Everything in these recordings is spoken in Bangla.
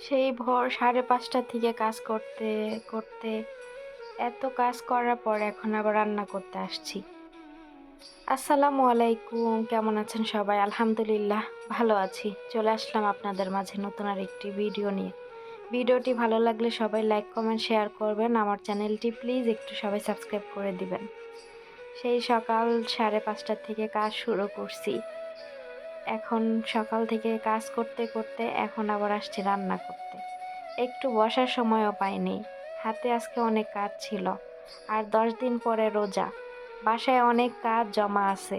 সেই ভোর 5:30 থেকে কাজ করতে করতে এত কাজ করার পর এখন আবার রান্না করতে আসছি। আসসালামু আলাইকুম, কেমন আছেন সবাই? আলহামদুলিল্লাহ ভালো আছি। চলে আসলাম আপনাদের মাঝে নতুন আর একটি ভিডিও নিয়ে। ভিডিওটি ভালো লাগলে সবাই লাইক কমেন্ট শেয়ার করবেন। আমার চ্যানেলটি প্লিজ একটু সবাই সাবস্ক্রাইব করে দিবেন। সেই সকাল 5:30 থেকে কাজ শুরু করছি। এখন সকাল থেকে কাজ করতে করতে এখন আবার আসছি রান্না করতে। একটু বসার সময়ও পাইনি, হাতে আজকে অনেক কাজ ছিল। আর 10 দিন পরে রোজা, বাসায় অনেক কাজ জমা আছে।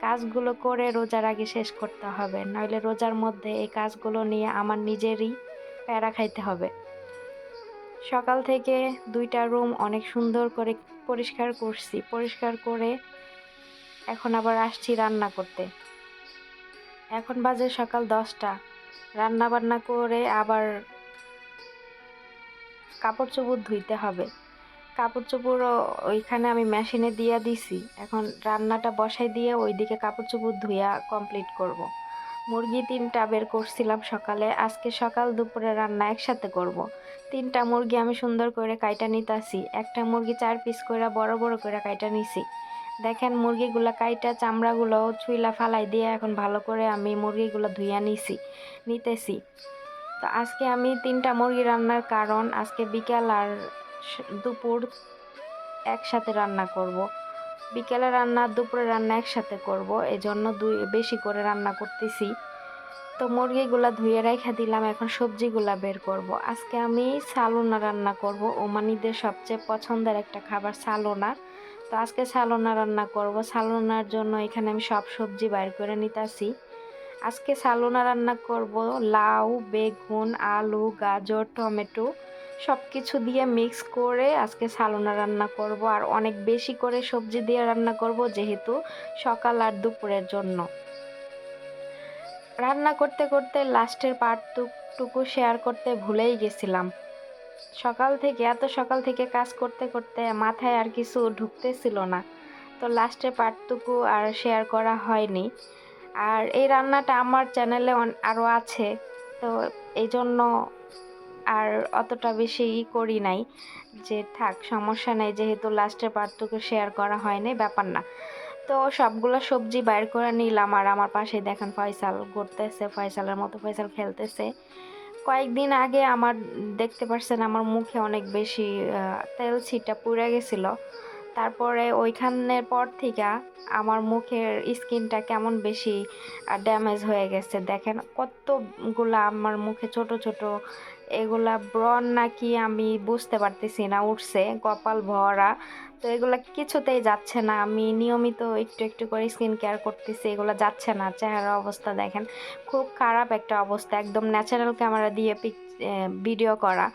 কাজগুলো করে রোজার আগে শেষ করতে হবে, নইলে রোজার মধ্যে এই কাজগুলো নিয়ে আমার নিজেরই প্যারা খাইতে হবে। সকাল থেকে 2টা রুম অনেক সুন্দর করে পরিষ্কার করছি, পরিষ্কার করে এখন আবার আসছি রান্না করতে। এখন বাজে সকাল 10টা। রান্না বান্না করে আবার কাপড় চোপড় ধুইতে হবে। কাপড় চোপড়ও ওইখানে আমি মেশিনে দিয়ে দিছি। এখন রান্নাটা বসাই দিয়ে ওইদিকে কাপড় চোপড় ধুইয়া কমপ্লিট করব। মুরগি 3টা বের করছিলাম সকালে, আজকে সকাল দুপুরে রান্না একসাথে করব। 3টা মুরগি আমি সুন্দর করে কাইটা নিতাছি। একটা মুরগি 4 পিস করে বড় বড় করে কাইটা নিছি। দেখেন মুরগিগুলা কাইটা চামড়াগুলো ছুইলা ফালাই দিয়ে এখন ভালো করে আমি মুরগিগুলো ধুইয়া নিতেছি। তো আজকে আমি 3টা মুরগি রান্নার কারণ আজকে বিকাল আর দুপুর একসাথে রান্না করব। বিকেলে রান্না দুপুরে রান্না একসাথে করব, এজন্য বেশি করে রান্না করতেছি। তো মুরগিগুলা ধুয়ে রেখে দিলাম, এখন সবজিগুলা বের করব। আজকে আমি সালোনা রান্না করব। ওমানিদের সবচেয়ে পছন্দের একটা খাবার সালোনা। তো আজকে সালোনা রান্না করব। সালোনার জন্য এখানে আমি সব সবজি বাইর করে নিতেছি। আজকে সালোনা রান্না করব লাউ, বেগুন, আলু, গাজর, টমেটো সব কিছু দিয়ে মিক্স করে আজকে সালোনা রান্না করব। আর অনেক বেশি করে সবজি দিয়ে রান্না করব, যেহেতু সকাল আর দুপুরের জন্য। রান্না করতে করতে লাস্টের পার্টটুকু শেয়ার করতে ভুলেই গেছিলাম। এত সকাল থেকে কাজ করতে করতে মাথায় আর কিছু ঢুকতেছিল না, তো লাস্টের পার্টটুকু আর শেয়ার করা হয়নি। আর এই রান্নাটা আমার চ্যানেলে আরও আছে, তো এই জন্য আর অতটা বেশি করি নাই, যে থাক সমস্যা নাই, যেহেতু লাস্টের পার্টটুকু শেয়ার করা হয়নি, ব্যাপার না। তো সবগুলো সবজি বাইর করে নিলাম। আর আমার পাশে দেখেন ফয়সাল ঘুরতেছে, ফয়সালের মতো ফয়সাল খেলতেছে। কয়েকদিন আগে আমার দেখতে পারছেন আমার মুখে অনেক বেশি তেল ছিটা পুড়ে গেছিল। তারপরে ওইখানের পর থেকে আমার মুখের স্কিনটা কেমন বেশি ড্যামেজ হয়ে গেছে। দেখেন কতগুলা আমার মুখে ছোট ছোট, এগুলা ব্রণ নাকি আমি বুঝতে পারতেছি না, উঠছে কপাল ভরা। তো এগুলা কিছুতেই যাচ্ছে না। আমি নিয়মিত একটু একটু করে স্কিন কেয়ার করতেছি, এগুলো যাচ্ছে না। চেহারার অবস্থা দেখেন, খুব খারাপ একটা অবস্থা, একদম ন্যাচারাল ক্যামেরা দিয়ে ভিডিও করা।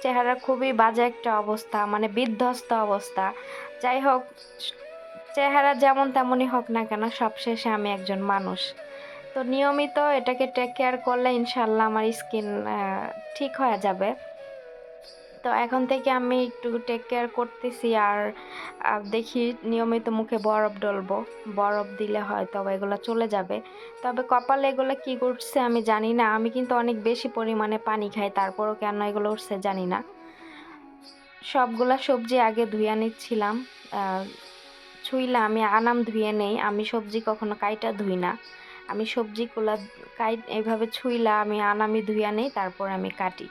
চেহারা খুবই বাজে একটা অবস্থা, মানে বিধ্বস্ত অবস্থা। যাই হোক, চেহারা যেমন তেমনই হোক না কেন, সবশেষে আমি একজন মানুষ। তো নিয়মিত এটাকে টেক কেয়ার করলে ইনশাল্লাহ আমার স্কিন ঠিক হয়ে যাবে। তো এখন থেকে আমি একটু টেক কেয়ার করতেছি। আর দেখি নিয়মিত মুখে বরফ ডলবো, বরফ দিলে হয়তো এগুলো চলে যাবে। তবে কপালে এগুলো কি করছে আমি জানি না। আমি কিন্তু অনেক বেশি পরিমাণে পানি খাই, তারপরও কেন এগুলো উঠছে জানি না। সবগুলা সবজি আগে ধুইয়া নিচ্ছিলাম। ছুইলা আমি আনাম ধুয়ে নেই, আমি সবজি কখনো কাইটা ধুই না। আমি সবজিগুলা এইভাবে ছুইলা আমি আনামি ধুইয়া নেই, তারপর আমি কাটি।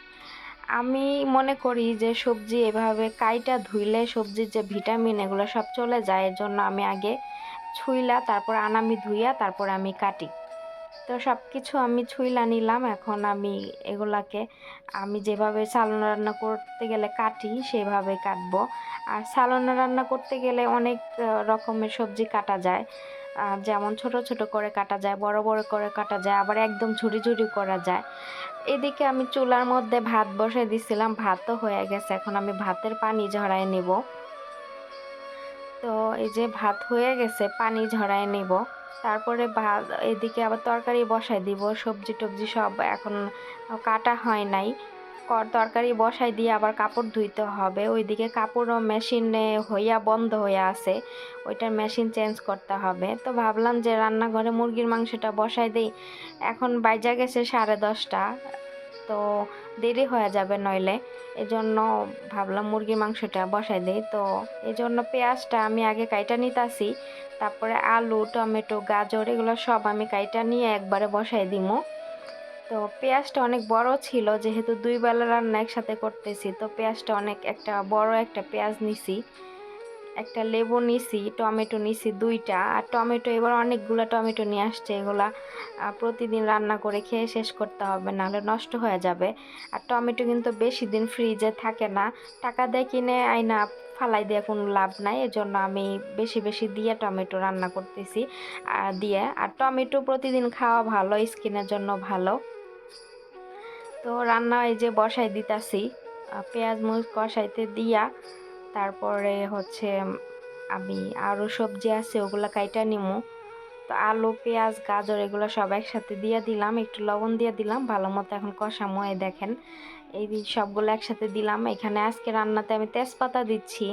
আমি মনে করি যে সবজি এভাবে কাইটা ধুইলে সবজির যে ভিটামিন এগুলো সব চলে যায়, এর জন্য আমি আগে ছুইলা তারপর আনামি ধুইয়া তারপর আমি কাটি। তো সব কিছু আমি ছুঁইলা নিলাম। এখন আমি এগুলাকে আমি যেভাবে সালোনা রান্না করতে গেলে কাটি সেভাবে কাটবো। আর সালোনা রান্না করতে গেলে অনেক রকমের সবজি কাটা যায়, যেমন ছোট ছোট করে কাটা যায়, বড় বড় করে কাটা যায়, আবার একদম ঝুরি ঝুরি করা যায়। এদিকে আমি চুলার মধ্যে ভাত বসে দিছিলাম, ভাতও হয়ে গেছে। এখন আমি ভাতের পানি ঝরায় নিব। তো এই যে ভাত হয়ে গেছে, পানি ঝরায় নিব। তারপরে ভাত এদিকে আবার তরকারি বসাই দিব। সবজি টবজি সব এখন কাটা হয় নাই। তরকারি বসাই দিয়ে আবার কাপড় ধুইতে হবে। ওইদিকে কাপড়ও মেশিনে হইয়া বন্ধ হইয়া আছে, ওইটার মেশিন চেঞ্জ করতে হবে। তো ভাবলাম যে রান্নাঘরে মুরগির মাংসটা বসাই দেই। এখন বাইজা গেছে 10:30। তো তো দেরি হয়ে যাবে নইলে, এজন্য ভাবলাম মুরগির মাংসটা বসাই দিই। তো এজন্য পেঁয়াজটা আমি আগে কাইটা নিতাছি, তারপরে আলু, টমেটো, গাজর এগুলো সব আমি কাইটা নিয়ে একবারে বসাই দিমু। তো পেঁয়াজটা অনেক বড় ছিল, যেহেতু 2 বেলা রান্না একসাথে করতেছি, তো পেঁয়াজটা অনেক একটা বড় একটা পেঁয়াজ নিছি, একটা লেবু নিছি, টমেটো নিছি 2টা। আর টমেটো এবার অনেকগুলো টমেটো নিয়ে আসছে, এগুলা প্রতিদিন রান্না করে খেয়ে শেষ করতে হবে, নাহলে নষ্ট হয়ে যাবে। আর টমেটো কিন্তু বেশি দিন ফ্রিজে থাকে না, টাকা দিয়ে কিনে আইনা ফালাই দিয়ে কোনো লাভ নাই, এজন্য আমি বেশি বেশি দিয়ে টমেটো রান্না করতেছি আর টমেটো প্রতিদিন খাওয়া ভালো, স্কিনের জন্য ভালো। তো রান্না এই যে বসাই দিতাছি, পেঁয়াজ মরিচ কষাইতে দিয়া তারপরে হচ্ছে আমি আরও সবজি আছে ওগুলো কাইটা নিমু। তো আলু, পেঁয়াজ, গাজর এগুলো সব একসাথে দিয়ে দিলাম, একটু লবণ দিয়ে দিলাম, ভালো মতো এখন কষামো। এই দেখেন এই সবগুলো একসাথে দিলাম। এখানে আজকে রান্নাতে আমি তেজপাতা দিচ্ছি।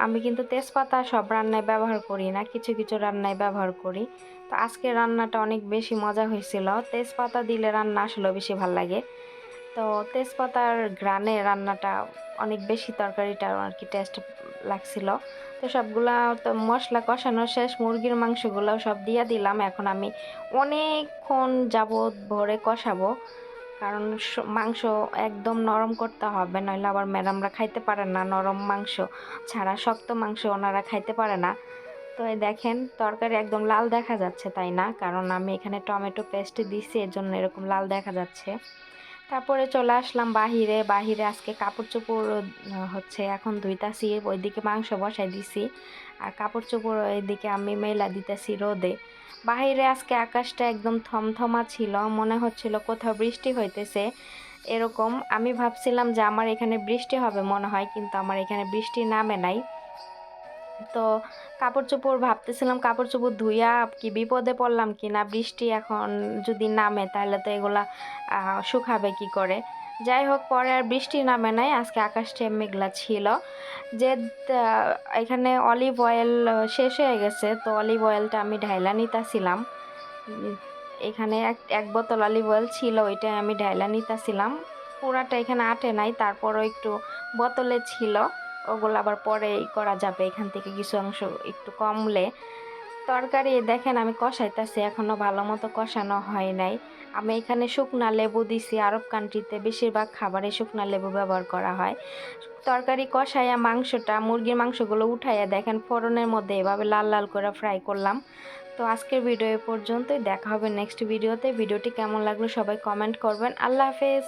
আমি কিন্তু তেজপাতা সব রান্নায় ব্যবহার করি না, কিছু কিছু রান্নায় ব্যবহার করি। তো আজকে রান্নাটা অনেক বেশি মজা হয়েছিল, তেজপাতা দিলে রান্না আসলে বেশি ভাল লাগে। তো তেজপাতার ঘ্রাণে রান্নাটা অনেক বেশি, তরকারিটা আর কি টেস্ট লাগছিল। তো সবগুলা তো মশলা কষানো শেষ, মুরগির মাংসগুলো সব দিয়ে দিলাম। এখন আমি অনেকক্ষণ যাবৎ ভরে কষাবো, কারণ মাংস একদম নরম করতে হবে, নইলে আবার ম্যাডামরা খাইতে পারে না, নরম মাংস ছাড়া শক্ত মাংস ওনারা খাইতে পারে না। তো এই দেখেন তরকারি একদম লাল দেখা যাচ্ছে, তাই না? কারণ আমি এখানে টমেটো পেস্ট দিছি, এর জন্য এরকম লাল দেখা যাচ্ছে। তারপরে চলে আসলাম বাহিরে। আজকে কাপড় চোপড় হচ্ছে এখন ধুইতাছি, ওইদিকে মাংস বসাই দিছি, আর কাপড় চোপড় এইদিকে আমি মেলা দিতেছি রোদে। বাহিরে আজকে আকাশটা একদম থমথমা ছিল, মনে হচ্ছিল কোথাও বৃষ্টি হইতেছে এরকম। আমি ভাবছিলাম যে আমার এখানে বৃষ্টি হবে মনে হয়, কিন্তু আমার এখানে বৃষ্টি নামে নাই। তো কাপড় চোপড় ভাবতেছিলাম কাপড় চোপড় ধুইয়া কি বিপদে পড়লাম কি না, বৃষ্টি এখন যদি নামে তাহলে তো এগুলা শুকাবে কি করে। যাই হোক, পরে আর বৃষ্টি নামে নাই, আজকে আকাশটা মেঘলা ছিল। যে এখানে অলিভ অয়েল শেষ হয়ে গেছে, তো অলিভ অয়েলটা আমি ঢাইলা নিতাছিলাম। এখানে এক বোতল অলিভ অয়েল ছিল, ওইটা আমি ঢাইলা নিতাছিলাম। পুরাটা এখানে আটে নাই, তারপরও একটু বোতলে ছিল, ওগুলো আবার পরে করা যাবে, এখান থেকে কিছু অংশ একটু কমলে। তরকারি দেখেন আমি কষাইতেছি, এখনো ভালো মতো কষানো হয় নাই। আমি এখানে শুকনা লেবু দিছি, আরব কান্ট্রিতে বেশিরভাগ খাবারে শুকনা লেবু ব্যবহার করা হয়। তরকারি কষাইয়া মুরগির মাংসগুলো উঠাইয়া দেখেন ফোড়নের মধ্যে এভাবে লাল লাল করে ফ্রাই করলাম। তো আজকের ভিডিও এ পর্যন্তই, দেখা হবে নেক্সট ভিডিওতে। ভিডিওটি কেমন লাগলো সবাই কমেন্ট করবেন। আল্লাহ হাফেজ।